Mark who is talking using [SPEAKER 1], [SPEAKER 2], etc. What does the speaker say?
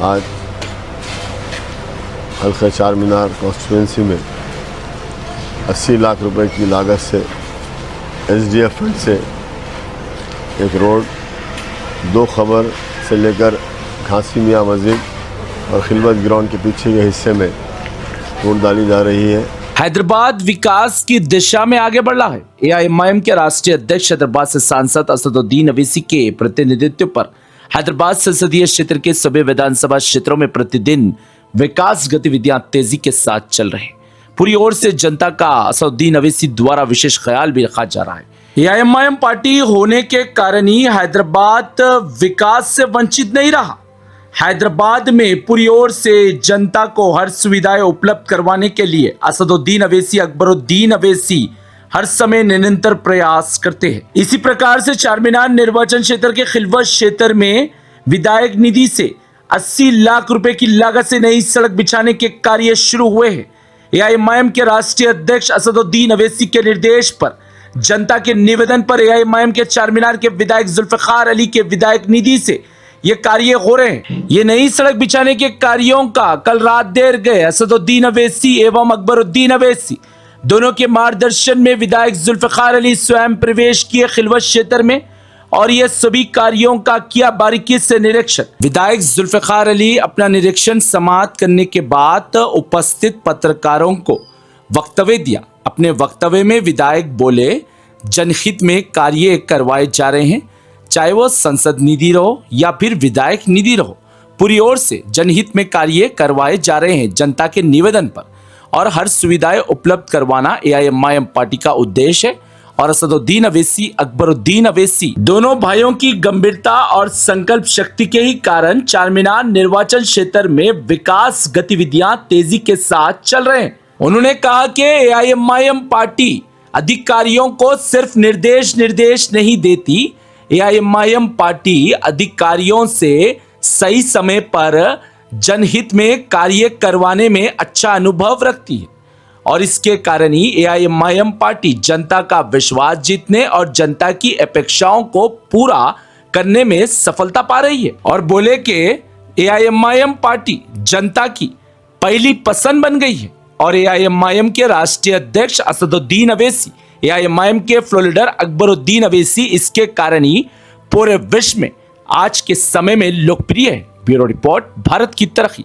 [SPEAKER 1] आज हल्का चारमीनार कॉन्स्टिट्यूंसी में 80 लाख रुपए की लागत से SDF फंड से एक रोड 2 खबर से लेकर घासी मियाँ मस्जिद और खिलवत ग्राउंड के पीछे के हिस्से में रोड डाली जा रही है।
[SPEAKER 2] हैदराबाद विकास की दिशा में आगे बढ़ रहा है। AIMIM के राष्ट्रीय अध्यक्ष हैदराबाद से सांसद असदुद्दीन ओवैसी के प्रतिनिधित्व पर हैदराबाद संसदीय क्षेत्र के सभी विधानसभा क्षेत्रों में प्रतिदिन विकास गतिविधियां तेजी के साथ चल रही हैं। पूरी ओर से जनता का असदुद्दीन ओवैसी द्वारा विशेष ख्याल भी रखा जा रहा है। AIMIM पार्टी होने के कारण ही हैदराबाद विकास से वंचित नहीं रहा। हैदराबाद में पूरी ओर से जनता को हर सुविधाएं उपलब्ध करवाने के लिए असदुद्दीन ओवैसी अकबरुद्दीन ओवैसी हर समय निरंतर प्रयास करते हैं। इसी प्रकार से चारमीनार निर्वाचन क्षेत्र के खिलवत क्षेत्र में विधायक निधि से 80 लाख रुपए की लागत से नई सड़क बिछाने के कार्य शुरू हुए हैं। AIMIM के राष्ट्रीय अध्यक्ष असदुद्दीन ओवैसी के निर्देश पर जनता के निवेदन पर AIMIM के चारमीनार के विधायक जुल्फिकार अली के विधायक निधि से ये कार्य हो रहे हैं। ये नई सड़क बिछाने के कार्यों का कल रात देर गए असदुद्दीन ओवैसी एवं अकबरुद्दीन ओवैसी दोनों के मार्गदर्शन में विधायक जुल्फिकार अली स्वयं प्रवेश किए खिलवत क्षेत्र में और ये सभी कार्यों का किया बारीकी से निरीक्षण। विधायक जुल्फिकार अली अपना निरीक्षण समाप्त करने के बाद उपस्थित पत्रकारों को वक्तव्य दिया। अपने वक्तव्य में विधायक बोले, जनहित में कार्य करवाए जा रहे हैं, चाहे वो संसद निधि रहो या फिर विधायक निधि रहो, पूरी ओर से जनहित में कार्य करवाए जा रहे हैं। जनता के निवेदन पर और हर सुविधाएं उपलब्ध करवाना AIMIM पार्टी का उद्देश्य है और असदुद्दीन ओवैसी अकबरुद्दीन ओवैसी दोनों भाइयों की गंभीरता और संकल्प शक्ति के ही कारण चारमीनार निर्वाचन क्षेत्र में विकास गतिविधियां तेजी के साथ चल रहे हैं। उन्होंने कहा कि AIMIM पार्टी अधिकारियों को सिर्फ निर्देश नहीं देती, AIMIM पार्टी अधिकारियों से सही समय पर जनहित में कार्य करवाने में अच्छा अनुभव रखती है और इसके कारण ही AIMIM पार्टी जनता का विश्वास जीतने और जनता की अपेक्षाओं को पूरा करने में सफलता पा रही है। और बोले कि AIMIM पार्टी जनता की पहली पसंद बन गई है और AIMIM के राष्ट्रीय अध्यक्ष असदुद्दीन ओवैसी, AIMIM के फ्लोर लीडर अकबरुद्दीन ओवैसी इसके कारण ही पूरे विश्व में आज के समय में लोकप्रिय है। ब्यूरो रिपोर्ट, भारत की तरक्की।